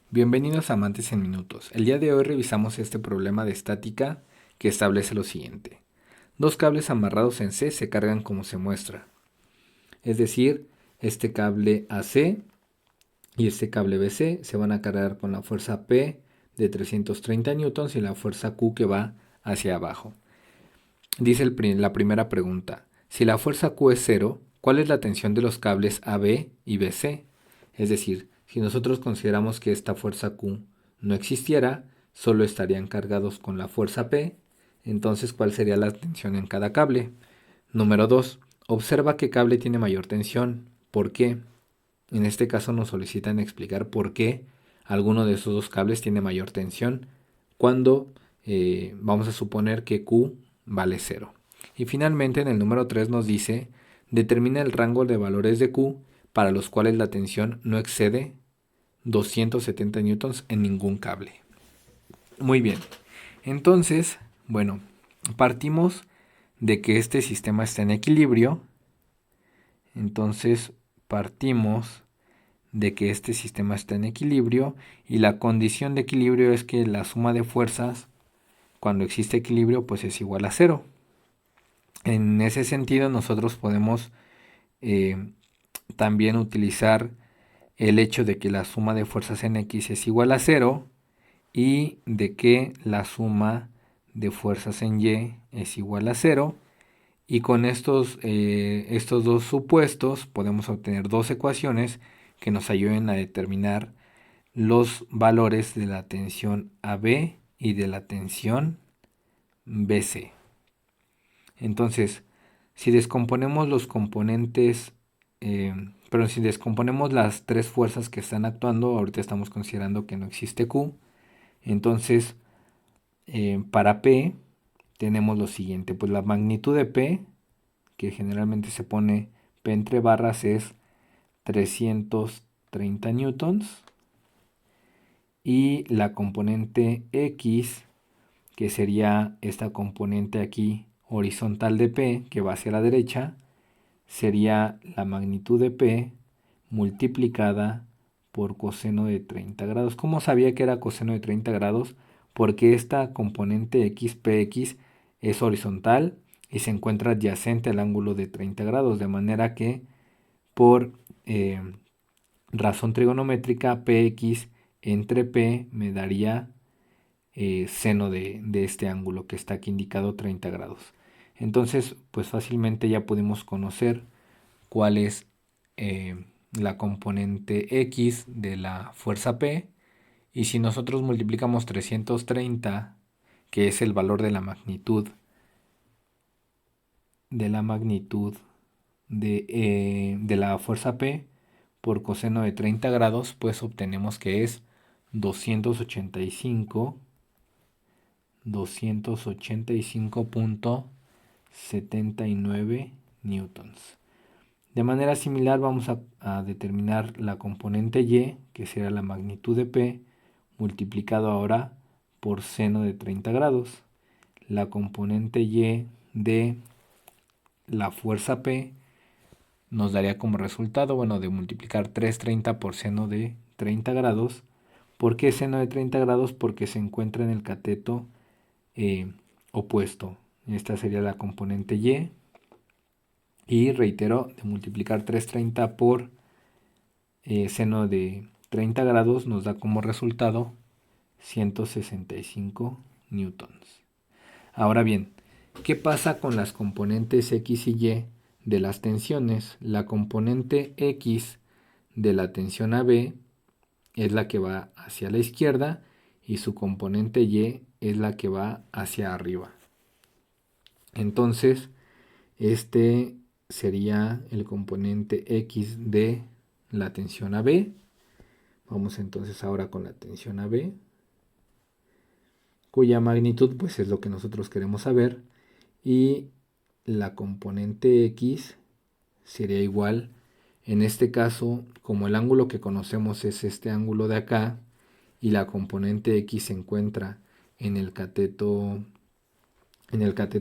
Bienvenidos a Amantes en Minutos. El día de hoy revisamos este problema de estática que establece lo siguiente. Dos cables amarrados en C se cargan como se muestra. Es decir, este cable AC y este cable BC se van a cargar con la fuerza P de 330 newtons y la fuerza Q que va hacia abajo. Dice la primera pregunta. Si la fuerza Q es cero, ¿cuál es la tensión de los cables AB y BC? Es decir, si nosotros consideramos que esta fuerza Q no existiera, solo estarían cargados con la fuerza P, entonces ¿cuál sería la tensión en cada cable? Número 2. Observa qué cable tiene mayor tensión. ¿Por qué? En este caso nos solicitan explicar por qué alguno de esos dos cables tiene mayor tensión cuando vamos a suponer que Q vale 0. Y finalmente en el número 3 nos dice, determina el rango de valores de Q para los cuales la tensión no excede 270 newtons en ningún cable. Muy bien, entonces, bueno, partimos de que este sistema está en equilibrio. Entonces partimos de que este sistema está en equilibrio y la condición de equilibrio es que la suma de fuerzas cuando existe equilibrio pues es igual a cero. En ese sentido nosotros podemos también utilizar el hecho de que la suma de fuerzas en X es igual a cero y de que la suma de fuerzas en Y es igual a cero. Y con estos dos supuestos podemos obtener dos ecuaciones que nos ayuden a determinar los valores de la tensión AB y de la tensión BC. Entonces, si descomponemos los componentes, si descomponemos las tres fuerzas que están actuando, ahorita estamos considerando que no existe Q, entonces para P tenemos lo siguiente, pues la magnitud de P, que generalmente se pone P entre barras, es 330 newtons. Y la componente X, que sería esta componente aquí horizontal de P, que va hacia la derecha, sería la magnitud de P multiplicada por coseno de 30 grados. ¿Cómo sabía que era coseno de 30 grados? Porque esta componente XPX es horizontal y se encuentra adyacente al ángulo de 30 grados, de manera que por razón trigonométrica PX entre P me daría seno de este ángulo que está aquí indicado 30 grados. Entonces, pues fácilmente ya podemos conocer cuál es la componente X de la fuerza P. Y si nosotros multiplicamos 330, que es el valor de la fuerza P, por coseno de 30 grados, pues obtenemos que es 285.79 newtons. De manera similar vamos a determinar la componente Y, que será la magnitud de P, multiplicado ahora por seno de 30 grados. La componente Y de la fuerza P nos daría como resultado, bueno, de multiplicar 330 por seno de 30 grados. ¿Por qué seno de 30 grados? Porque se encuentra en el cateto opuesto. Esta sería la componente Y. Y reitero, de multiplicar 330 por seno de 30 grados nos da como resultado 165 newtons. Ahora bien, ¿qué pasa con las componentes X y Y de las tensiones? La componente X de la tensión AB es la que va hacia la izquierda y su componente Y es la que va hacia arriba. Entonces, este sería el componente X de la tensión AB. Vamos entonces ahora con la tensión AB, cuya magnitud pues es lo que nosotros queremos saber, y la componente X sería igual, en este caso, como el ángulo que conocemos es este ángulo de acá y la componente X se encuentra en el cateto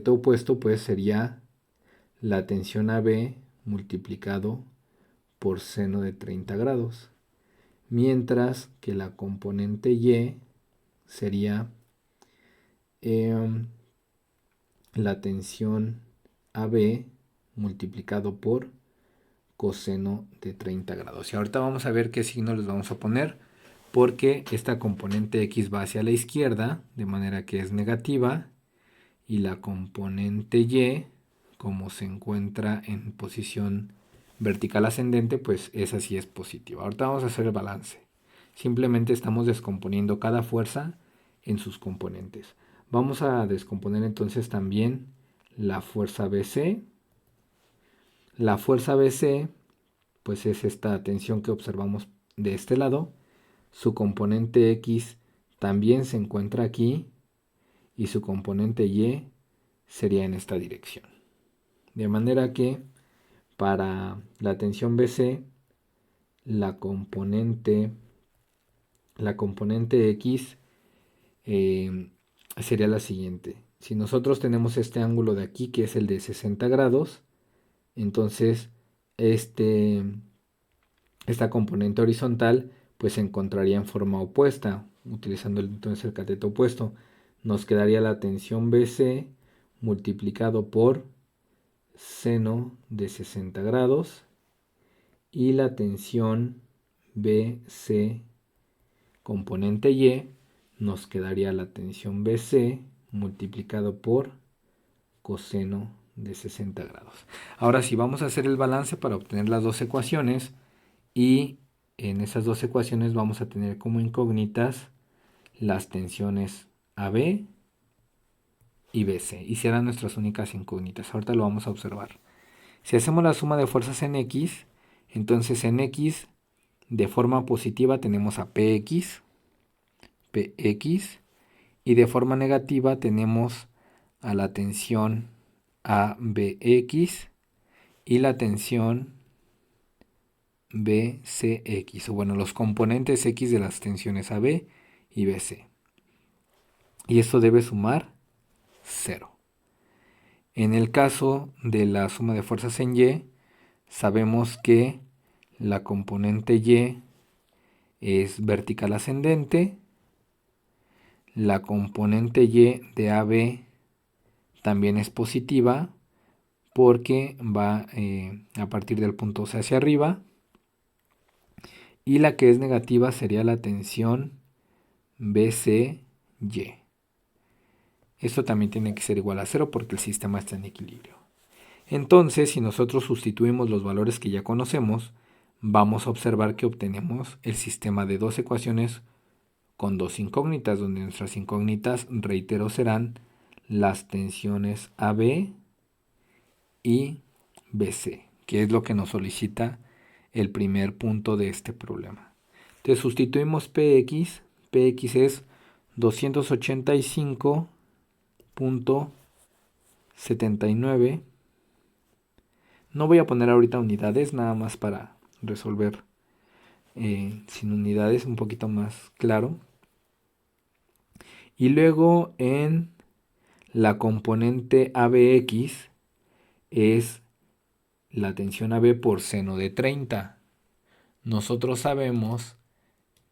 opuesto, pues sería la tensión AB multiplicado por seno de 30 grados. mientras que la componente Y sería la tensión AB multiplicado por coseno de 30 grados. Y ahorita vamos a ver qué signo les vamos a poner, porque esta componente X va hacia la izquierda, de manera que es negativa, y la componente Y, como se encuentra en posición vertical ascendente, pues esa sí es positiva. Ahorita vamos a hacer el balance. Simplemente estamos descomponiendo cada fuerza en sus componentes. Vamos a descomponer entonces también la fuerza BC. La fuerza BC, pues es esta tensión que observamos de este lado. Su componente X también se encuentra aquí y su componente Y sería en esta dirección. De manera que para la tensión BC, la componente X sería la siguiente. Si nosotros tenemos este ángulo de aquí, que es el de 60 grados, entonces esta componente horizontal pues se encontraría en forma opuesta, utilizando entonces el cateto opuesto. Nos quedaría la tensión BC multiplicado por seno de 60 grados y la tensión BC componente Y nos quedaría la tensión BC multiplicado por coseno de 60 grados. Ahora sí, vamos a hacer el balance para obtener las dos ecuaciones y en esas dos ecuaciones vamos a tener como incógnitas las tensiones AB y BC y serán nuestras únicas incógnitas. Ahorita lo vamos a observar. Si hacemos la suma de fuerzas en X, entonces en X de forma positiva tenemos a PX y de forma negativa tenemos a la tensión ABX y la tensión BCX, o bueno, los componentes X de las tensiones AB y BC. Y esto debe sumar 0. En el caso de la suma de fuerzas en Y, sabemos que la componente Y es vertical ascendente, la componente Y de AB también es positiva porque va a partir del punto C hacia arriba, y la que es negativa sería la tensión BCY. Esto también tiene que ser igual a 0 porque el sistema está en equilibrio. Entonces, si nosotros sustituimos los valores que ya conocemos, vamos a observar que obtenemos el sistema de dos ecuaciones con dos incógnitas, donde nuestras incógnitas, reitero, serán las tensiones AB y BC, que es lo que nos solicita el primer punto de este problema. Entonces sustituimos PX es 285.79. No voy a poner ahorita unidades, nada más para resolver sin unidades, un poquito más claro. Y luego en la componente ABX es la tensión AB por seno de 30. Nosotros sabemos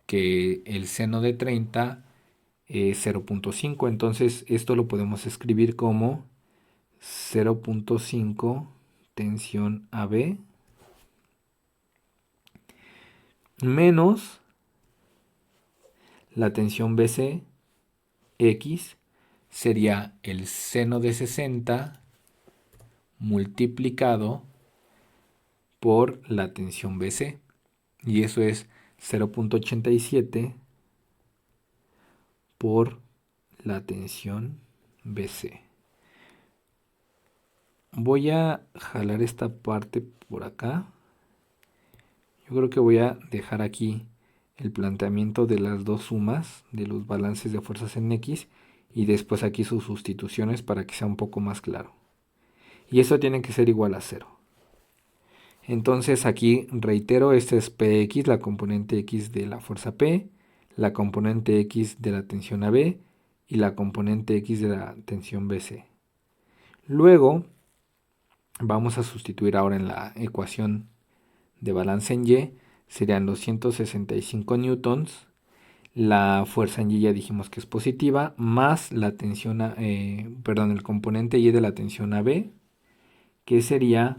que el seno de 30 es 0.5, entonces esto lo podemos escribir como 0.5 tensión AB menos la tensión BC X sería el seno de 60 multiplicado por la tensión BC, y eso es 0.87 por la tensión BC. Voy a jalar esta parte por acá. Yo creo que voy a dejar aquí el planteamiento de las dos sumas de los balances de fuerzas en X y después aquí sus sustituciones para que sea un poco más claro. Y eso tiene que ser igual a 0. Entonces aquí reitero, este es PX, la componente X de la fuerza P, la componente X de la tensión AB y la componente X de la tensión BC. Luego vamos a sustituir ahora en la ecuación de balance en Y. serían los 165 newtons. La fuerza en Y ya dijimos que es positiva, más la tensión, el componente Y de la tensión AB, que sería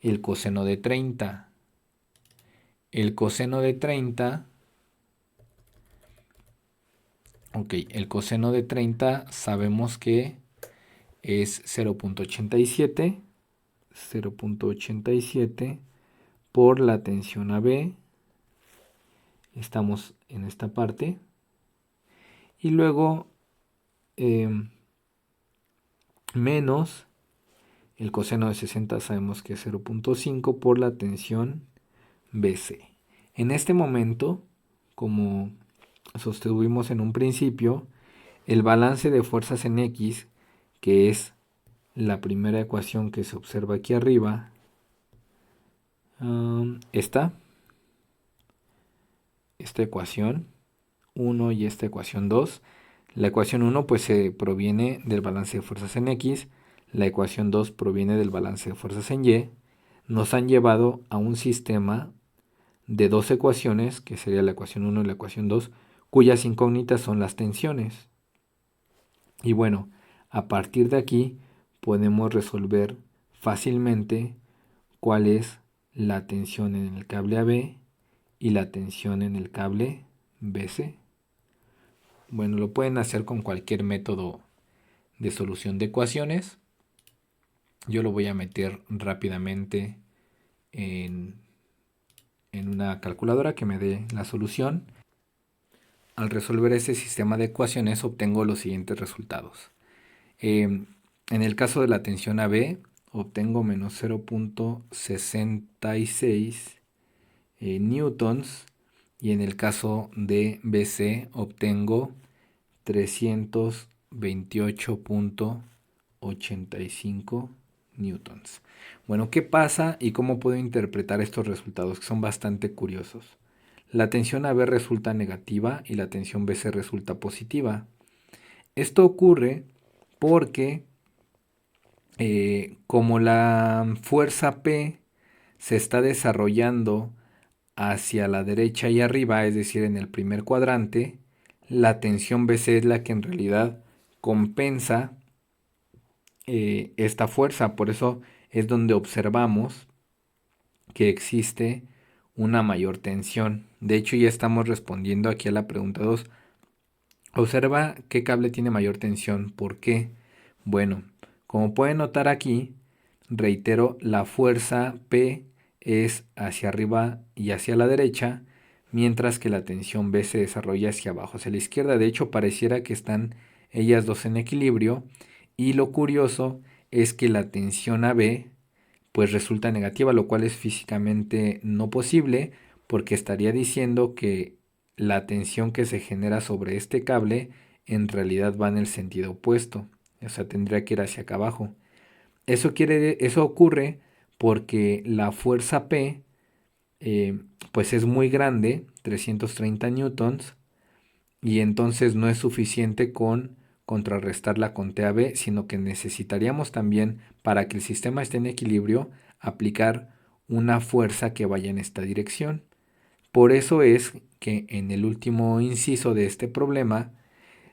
el coseno de 30. El coseno de 30, el coseno de 30 sabemos que es 0.87, 0.87 por la tensión AB. Estamos en esta parte. Y luego menos el coseno de 60 sabemos que es 0.5 por la tensión BC. En este momento, como sostuvimos en un principio, el balance de fuerzas en X, que es la primera ecuación que se observa aquí arriba, esta ecuación 1 y esta ecuación 2. La ecuación 1 pues se proviene del balance de fuerzas en X, la ecuación 2 proviene del balance de fuerzas en Y. Nos han llevado a un sistema de dos ecuaciones, que sería la ecuación 1 y la ecuación 2, cuyas incógnitas son las tensiones. Y bueno, a partir de aquí podemos resolver fácilmente cuál es la tensión en el cable AB y la tensión en el cable BC. Bueno, lo pueden hacer con cualquier método de solución de ecuaciones. Yo lo voy a meter rápidamente en una calculadora que me dé la solución. Al resolver este sistema de ecuaciones obtengo los siguientes resultados. En el caso de la tensión AB obtengo menos 0.66 newtons, y en el caso de BC obtengo 328.85 newtons. Bueno, ¿qué pasa y cómo puedo interpretar estos resultados, que son bastante curiosos? La tensión AB resulta negativa y la tensión BC resulta positiva. Esto ocurre porque como la fuerza P se está desarrollando hacia la derecha y arriba, es decir, en el primer cuadrante, la tensión BC es la que en realidad compensa esta fuerza. Por eso es donde observamos que existe una mayor tensión. De hecho, ya estamos respondiendo aquí a la pregunta 2. Observa qué cable tiene mayor tensión. ¿Por qué? Bueno, como pueden notar aquí, reitero, la fuerza P es hacia arriba y hacia la derecha, mientras que la tensión B se desarrolla hacia abajo, hacia la izquierda. De hecho, pareciera que están ellas dos en equilibrio, y lo curioso es que la tensión AB pues resulta negativa, lo cual es físicamente no posible, porque estaría diciendo que la tensión que se genera sobre este cable en realidad va en el sentido opuesto, o sea, tendría que ir hacia acá abajo. Eso ocurre porque la fuerza P pues es muy grande, 330 newtons, y entonces no es suficiente con contrarrestarla con TAB, sino que necesitaríamos también, para que el sistema esté en equilibrio, aplicar una fuerza que vaya en esta dirección. Por eso es que en el último inciso de este problema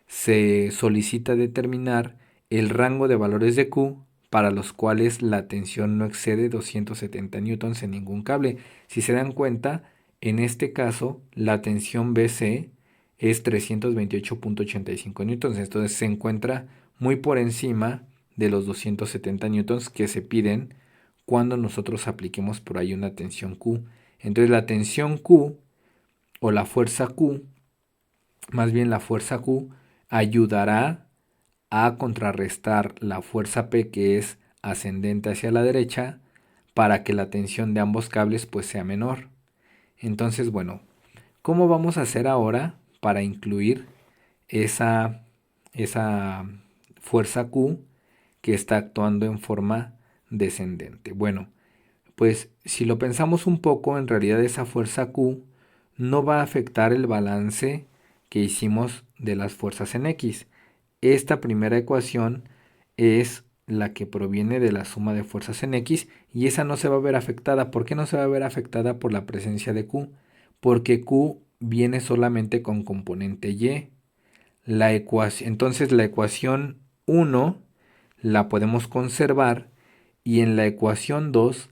se solicita determinar el rango de valores de Q para los cuales la tensión no excede 270 newtons en ningún cable. Si se dan cuenta, en este caso la tensión BC es 328.85 newtons, entonces se encuentra muy por encima de los 270 newtons que se piden cuando nosotros apliquemos por ahí una tensión Q. Entonces la tensión Q o la fuerza Q, más bien la fuerza Q, ayudará a contrarrestar la fuerza P, que es ascendente hacia la derecha, para que la tensión de ambos cables pues sea menor. Entonces, bueno, ¿cómo vamos a hacer ahora para incluir esa fuerza Q que está actuando en forma descendente? Bueno, pues si lo pensamos un poco, en realidad esa fuerza Q no va a afectar el balance que hicimos de las fuerzas en X. Esta primera ecuación es la que proviene de la suma de fuerzas en X, y esa no se va a ver afectada. ¿Por qué no se va a ver afectada? Por la presencia de Q. Porque Q viene solamente con componente Y. Entonces la ecuación 1 la podemos conservar, y en la ecuación 2,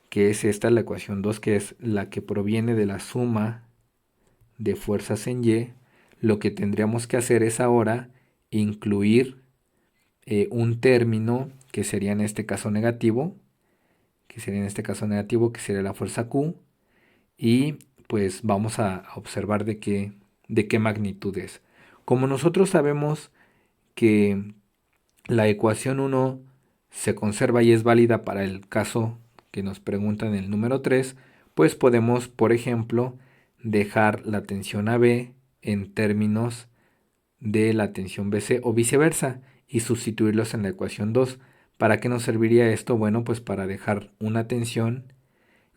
que es esta, la ecuación 2, que es la que proviene de la suma de fuerzas en Y, lo que tendríamos que hacer es ahora incluir un término que sería en este caso negativo, que sería la fuerza Q, y pues vamos a observar de qué magnitud es. Como nosotros sabemos que la ecuación 1 se conserva y es válida para el caso que nos preguntan en el número 3, pues podemos, por ejemplo, dejar la tensión AB en términos de la tensión BC o viceversa y sustituirlos en la ecuación 2. ¿Para qué nos serviría esto? Bueno, pues para dejar una tensión,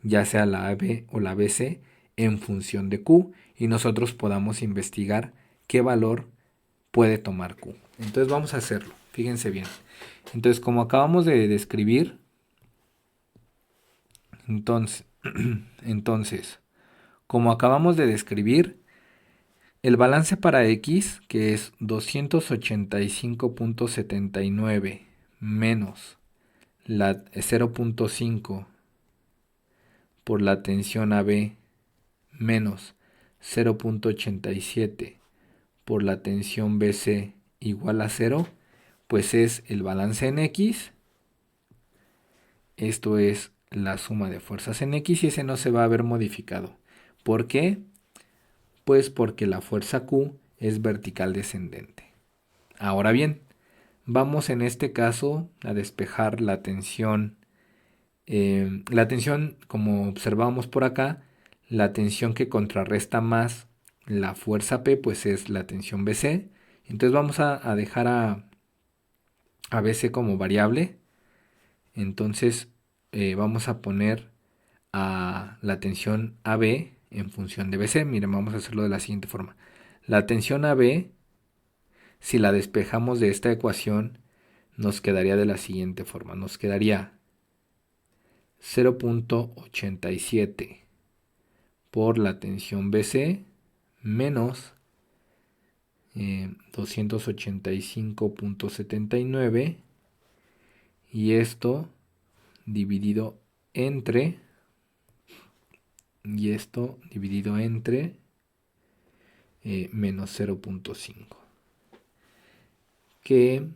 ya sea la AB o la BC, en función de Q, y nosotros podamos investigar qué valor puede tomar Q. Entonces vamos a hacerlo, fíjense bien. Entonces, como acabamos de describir, entonces, como acabamos de describir, el balance para X, que es 285.79 menos la 0.5 por la tensión AB menos 0.87 por la tensión BC igual a 0, pues es el balance en X. Esto es la suma de fuerzas en X y ese no se va a ver modificado. ¿Por qué? Pues porque la fuerza Q es vertical descendente. Ahora bien, vamos en este caso a despejar la tensión. La tensión, como observamos por acá, la tensión que contrarresta más la fuerza P, pues es la tensión BC. Entonces vamos a dejar a BC como variable. Entonces vamos a poner a la tensión AB en función de BC. Miren, vamos a hacerlo de la siguiente forma. La tensión AB, si la despejamos de esta ecuación, nos quedaría de la siguiente forma. Nos quedaría 0.87 por la tensión BC menos 285.79, y esto dividido entre menos 0.5, que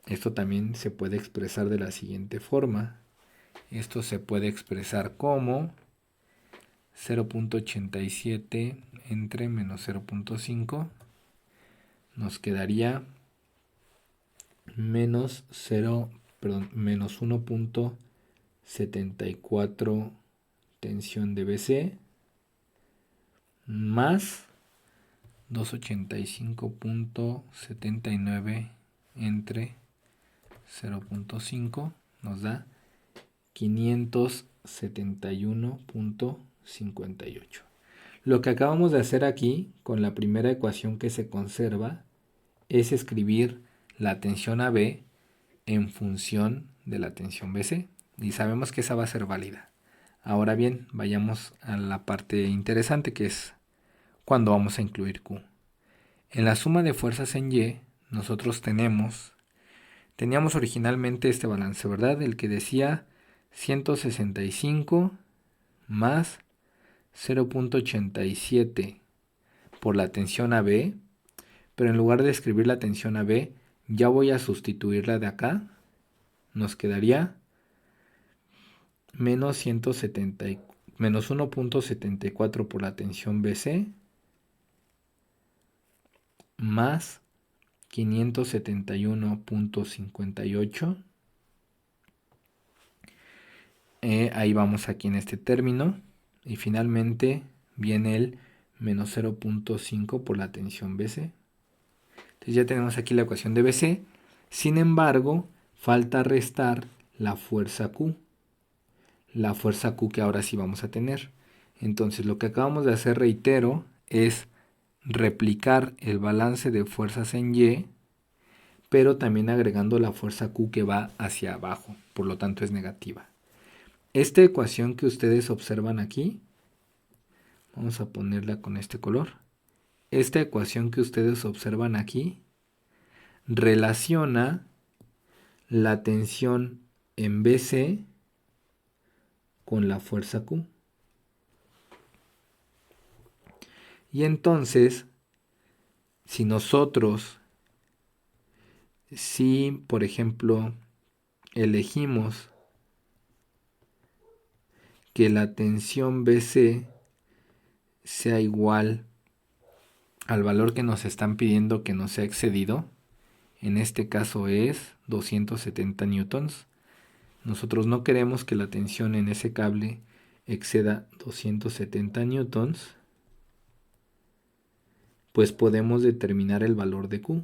esto también se puede expresar de la siguiente forma. Esto se puede expresar como 0.87 entre menos 0.5, nos quedaría menos 1.74 tensión de BC más 285.79 entre 0.5 nos da 571.58. Lo que acabamos de hacer aquí con la primera ecuación que se conserva es escribir la tensión AB en función de la tensión BC, y sabemos que esa va a ser válida. Ahora bien, vayamos a la parte interesante, que es cuando vamos a incluir Q. En la suma de fuerzas en Y, nosotros teníamos originalmente este balance, ¿verdad? El que decía 165 más 0.87 por la tensión AB, pero en lugar de escribir la tensión AB, ya voy a sustituirla de acá. Nos quedaría menos 1.74 por la tensión BC más 571.58. Ahí vamos aquí en este término. Y finalmente viene el menos 0.5 por la tensión BC. Entonces ya tenemos aquí la ecuación de BC. Sin embargo, falta restar la fuerza Q. La fuerza Q que ahora sí vamos a tener. Entonces lo que acabamos de hacer, reitero, es replicar el balance de fuerzas en Y, pero también agregando la fuerza Q que va hacia abajo, por lo tanto es negativa. Esta ecuación que ustedes observan aquí, vamos a ponerla con este color. Esta ecuación que ustedes observan aquí relaciona la tensión en BC con la fuerza Q. Y entonces, si nosotros, por ejemplo, elegimos que la tensión BC sea igual al valor que nos están pidiendo que no sea excedido, en este caso es 270 newtons. Nosotros no queremos que la tensión en ese cable exceda 270 newtons, pues podemos determinar el valor de Q.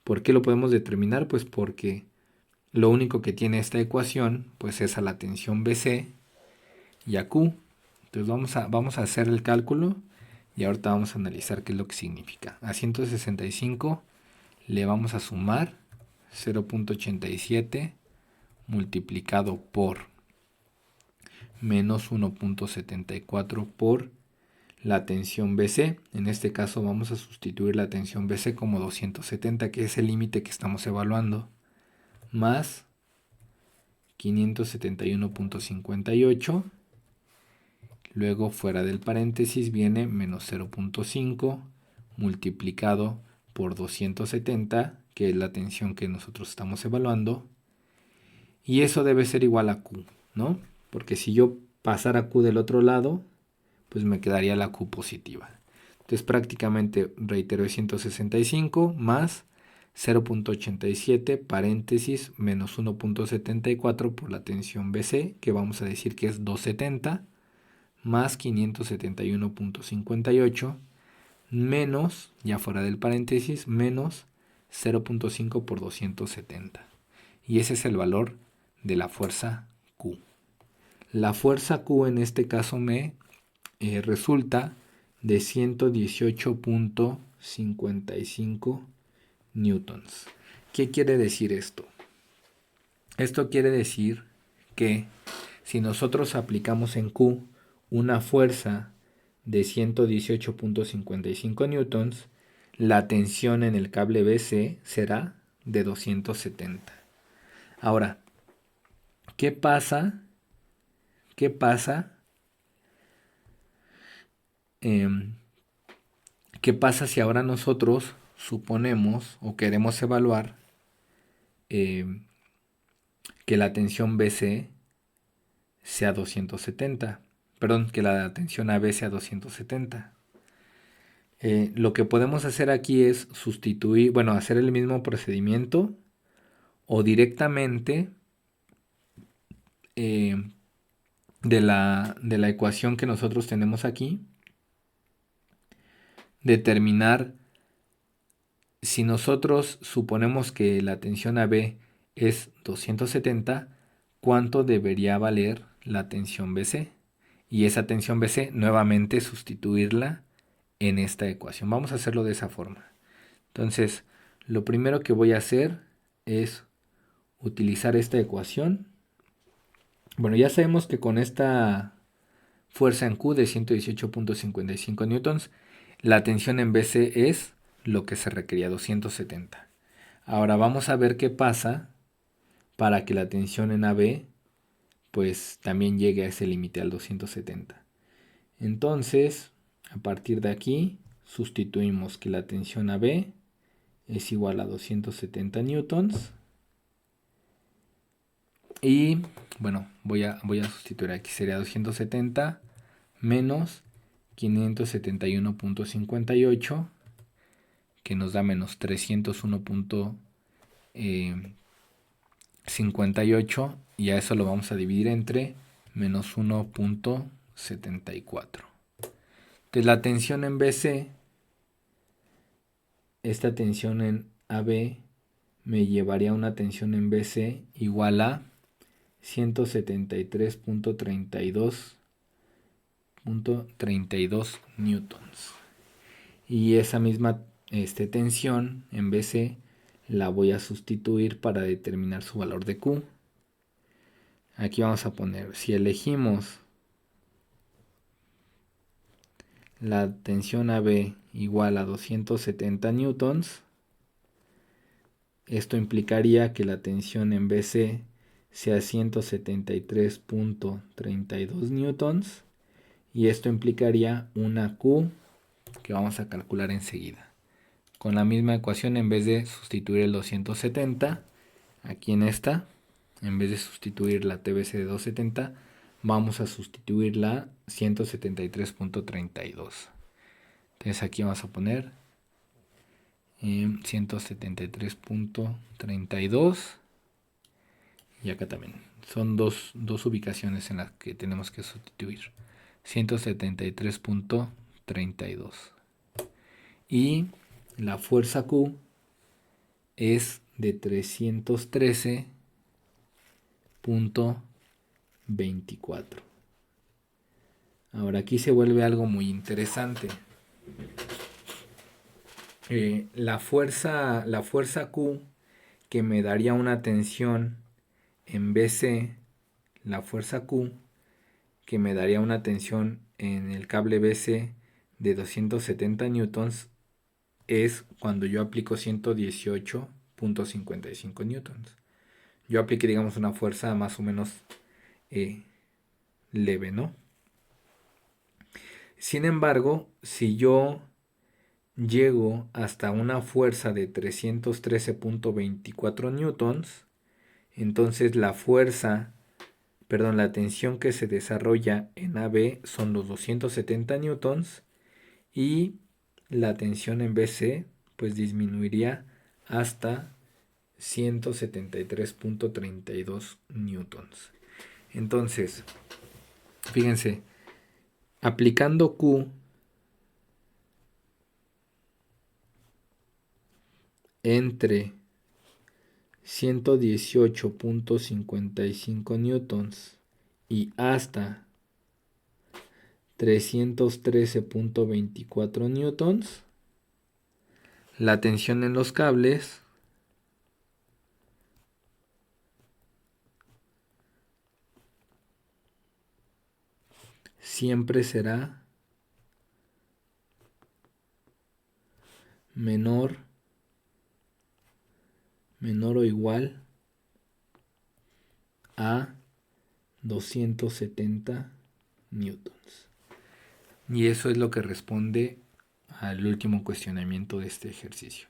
¿Por qué lo podemos determinar? Pues porque lo único que tiene esta ecuación pues es a la tensión BC y a Q. Entonces vamos a hacer el cálculo y ahorita vamos a analizar qué es lo que significa. A 165 le vamos a sumar 0.87 multiplicado por menos 1.74 por la tensión BC. En este caso vamos a sustituir la tensión BC como 270, que es el límite que estamos evaluando, más 571.58. Luego fuera del paréntesis viene menos 0.5 multiplicado por 270, que es la tensión que nosotros estamos evaluando. Y eso debe ser igual a Q, ¿no? Porque si yo pasara Q del otro lado, pues me quedaría la Q positiva. Entonces prácticamente, reitero, es 165 más 0.87 paréntesis menos 1.74 por la tensión BC, que vamos a decir que es 270, más 571.58 menos, ya fuera del paréntesis, menos 0.5 por 270. Y ese es el valor de la fuerza Q. La fuerza Q en este caso me resulta de 118.55 newtons. ¿Qué quiere decir esto? Esto quiere decir que si nosotros aplicamos en Q una fuerza de 118.55 newtons, la tensión en el cable BC será de 270. Ahora, ¿qué pasa? ¿Qué pasa? ¿Qué pasa si ahora nosotros suponemos o queremos evaluar que la tensión BC sea 270? Perdón, que la tensión AB sea 270. Lo que podemos hacer aquí es sustituir, bueno, hacer el mismo procedimiento o directamente de la ecuación que nosotros tenemos aquí, determinar si nosotros suponemos que la tensión AB es 270, ¿cuánto debería valer la tensión BC? Y esa tensión BC nuevamente sustituirla en esta ecuación. Vamos a hacerlo de esa forma. Entonces, lo primero que voy a hacer es utilizar esta ecuación. Bueno, ya sabemos que con esta fuerza en Q de 118.55 newtons, la tensión en BC es lo que se requería, 270. Ahora vamos a ver qué pasa para que la tensión en AB pues también llegue a ese límite, al 270. Entonces, a partir de aquí, sustituimos que la tensión AB es igual a 270 newtons. Y bueno, voy a sustituir aquí, sería 270 menos 571.58, que nos da menos 301.58, y a eso lo vamos a dividir entre menos 1.74. Entonces la tensión en BC, esta tensión en AB me llevaría a una tensión en BC igual a 173.32 newtons. Y esa misma tensión en BC la voy a sustituir para determinar su valor de Q. Aquí vamos a poner, si elegimos la tensión AB igual a 270 newtons, esto implicaría que la tensión en BC sea 173.32 newtons, y esto implicaría una Q que vamos a calcular enseguida. Con la misma ecuación, en vez de sustituir el 270, aquí en esta, en vez de sustituir la TBC de 270, vamos a sustituir la 173.32. Entonces aquí vamos a poner 173.32, y acá también. Son dos ubicaciones en las que tenemos que sustituir. 173.32. Y la fuerza Q es de 313.24. Ahora aquí se vuelve algo muy interesante. La fuerza Q, que me daría una tensión en BC, la fuerza Q que me daría una tensión en el cable BC de 270 newtons, es cuando yo aplico 118.55 newtons. Yo apliqué, digamos, una fuerza más o menos leve, ¿no? Sin embargo, si yo llego hasta una fuerza de 313.24 newtons, entonces la tensión que se desarrolla en AB son los 270 newtons, y la tensión en BC pues disminuiría hasta 173.32 newtons. Entonces, fíjense, aplicando Q entre 118.55 newtons y hasta 313.24 newtons, la tensión en los cables siempre será menor o igual a 270 newtons. Y eso es lo que responde al último cuestionamiento de este ejercicio.